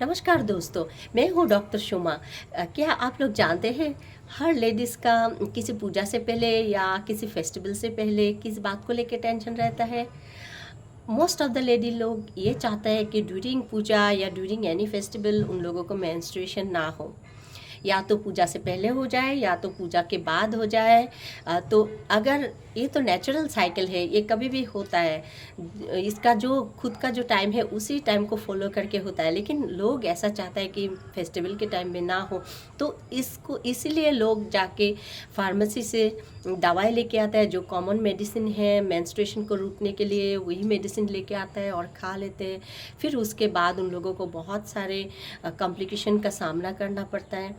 नमस्कार दोस्तों, मैं हूँ डॉक्टर शुमा। क्या आप लोग जानते हैं हर लेडीज़ का किसी पूजा से पहले या किसी फेस्टिवल से पहले किस बात को लेके टेंशन रहता है। मोस्ट ऑफ द लेडी लोग ये चाहता है कि ड्यूरिंग पूजा या ड्यूरिंग एनी फेस्टिवल उन लोगों को मेंस्ट्रुएशन ना हो, या तो पूजा से पहले हो जाए या तो पूजा के बाद हो जाए। तो अगर ये तो नेचुरल साइकिल है, ये कभी भी होता है। इसका जो खुद का जो टाइम है उसी टाइम को फॉलो करके होता है, लेकिन लोग ऐसा चाहता है कि फेस्टिवल के टाइम में ना हो। तो इसको इसीलिए लोग जाके फार्मेसी से दवाई लेके आता है, जो कॉमन मेडिसिन है मेंस्ट्रुएशन को रोकने के लिए, वही मेडिसिन लेके आता है और खा लेते हैं। फिर उसके बाद उन लोगों को बहुत सारे कॉम्प्लिकेशन का सामना करना पड़ता है।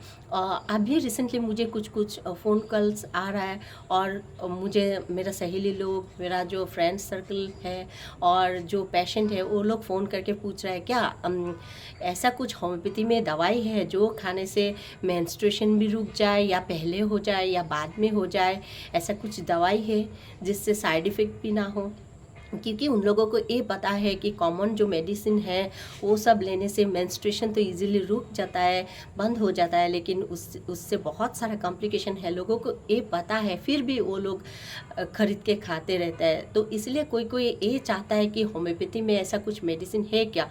अभी रिसेंटली मुझे कुछ फ़ोन कॉल्स आ रहा है, और मुझे मेरा सहेली लोग, मेरा जो फ्रेंड सर्कल है और जो पेशेंट है, वो लोग फ़ोन करके पूछ रहे हैं क्या ऐसा कुछ होम्योपैथी में दवाई है जो खाने से मेंस्ट्रुएशन भी रुक जाए, या पहले हो जाए या बाद में हो जाए। ऐसा कुछ दवाई है जिससे साइड इफ़ेक्ट भी ना हो, क्योंकि उन लोगों को ये पता है कि कॉमन जो मेडिसिन है वो सब लेने से मेंस्ट्रुएशन तो इजीली रुक जाता है, बंद हो जाता है, लेकिन उससे बहुत सारा कॉम्प्लिकेशन है। लोगों को ये पता है, फिर भी वो लोग खरीद के खाते रहते हैं। तो इसलिए कोई कोई ये चाहता है कि होम्योपैथी में ऐसा कुछ मेडिसिन है क्या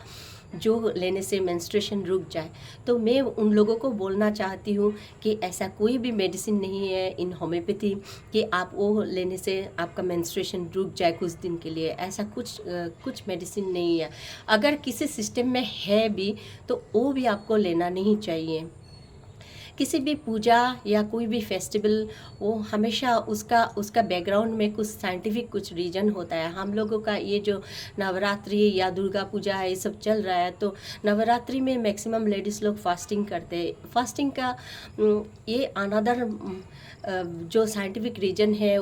जो लेने से मेंस्ट्रुएशन रुक जाए। तो मैं उन लोगों को बोलना चाहती हूँ कि ऐसा कोई भी मेडिसिन नहीं है इन होम्योपैथी कि आप वो लेने से आपका मेंस्ट्रुएशन रुक जाए कुछ दिन के लिए। ऐसा कुछ मेडिसिन नहीं है। अगर किसी सिस्टम में है भी तो वो भी आपको लेना नहीं चाहिए। किसी भी पूजा या कोई भी फेस्टिवल, वो हमेशा उसका उसका बैकग्राउंड में कुछ साइंटिफिक कुछ रीज़न होता है। हम लोगों का ये जो नवरात्रि या दुर्गा पूजा है, ये सब चल रहा है, तो नवरात्रि में मैक्सिमम लेडीज़ लोग फास्टिंग करते हैं। फास्टिंग का ये अनदर जो साइंटिफिक रीजन है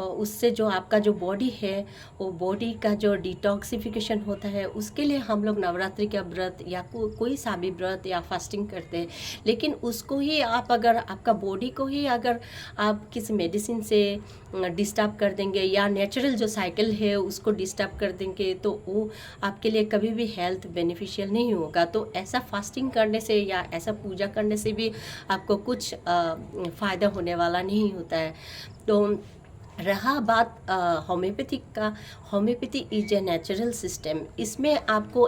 उससे जो आपका जो बॉडी है, वो बॉडी का जो डिटॉक्सिफिकेशन होता है, उसके लिए हम लोग नवरात्रि का व्रत या कोई सा भी व्रत या फास्टिंग करते हैं। लेकिन उसको ही आप अगर आपका बॉडी को ही अगर आप किसी मेडिसिन से डिस्टर्ब कर देंगे या नेचुरल जो साइकिल है उसको डिस्टर्ब कर देंगे, तो वो आपके लिए कभी भी हेल्थ बेनिफिशियल नहीं होगा। तो ऐसा फास्टिंग करने से या ऐसा पूजा करने से भी आपको कुछ फ़ायदा होने वाला नहीं होता है। तो रहा बात होम्योपैथिक का, homeopathy is a natural system. इसमें आपको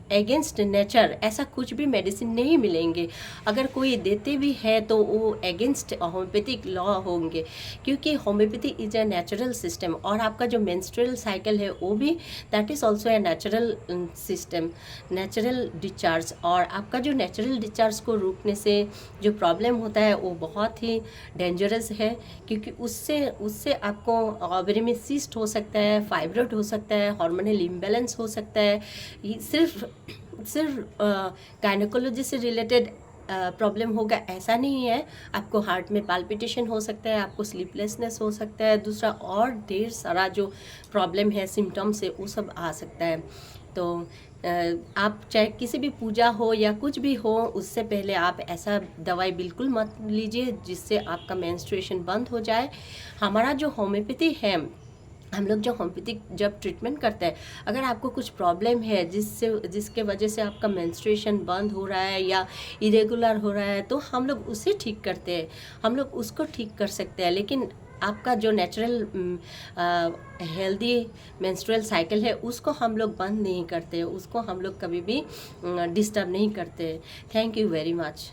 अगेंस्ट नेचर ऐसा कुछ भी मेडिसिन नहीं मिलेंगे। अगर कोई देते भी है तो वो अगेंस्ट होम्योपैथिक लॉ होंगे, क्योंकि homeopathy is a natural system. और आपका जो मेंस्ट्रुअल साइकिल है वो भी that is also a natural system, natural discharge. और आपका जो नेचुरल डिस्चार्ज को रोकने से जो प्रॉब्लम होता है वो बहुत ही डेंजरस है, क्योंकि उससे आपको ओवरी में सिस्ट हो सकता है, फाइब्रोइड हो सकता है, हार्मोनल इम्बैलेंस हो सकता है। ये सिर्फ गायनेकोलॉजी से रिलेटेड प्रॉब्लम होगा ऐसा नहीं है। आपको हार्ट में पाल्पिटेशन हो सकता है, आपको स्लीपलेसनेस हो सकता है, दूसरा और ढेर सारा जो प्रॉब्लम है, सिम्टम्स है, वो सब आ सकता है। तो आप चाहे किसी भी पूजा हो या कुछ भी हो, उससे पहले आप ऐसा दवाई बिल्कुल मत लीजिए जिससे आपका मेंस्ट्रुएशन बंद हो जाए। हमारा जो होम्योपैथी है, हम लोग जो होम्योपैथिक जब ट्रीटमेंट करते हैं, अगर आपको कुछ प्रॉब्लम है जिसके वजह से आपका मेंस्ट्रुएशन बंद हो रहा है या इरेगुलर हो रहा है, तो हम लोग उसे ठीक करते हैं, हम लोग उसको ठीक कर सकते हैं। लेकिन आपका जो नेचुरल हेल्दी मेंस्ट्रुअल साइकिल है उसको हम लोग बंद नहीं करते, उसको हम लोग कभी भी डिस्टर्ब नहीं करते। Thank you very much.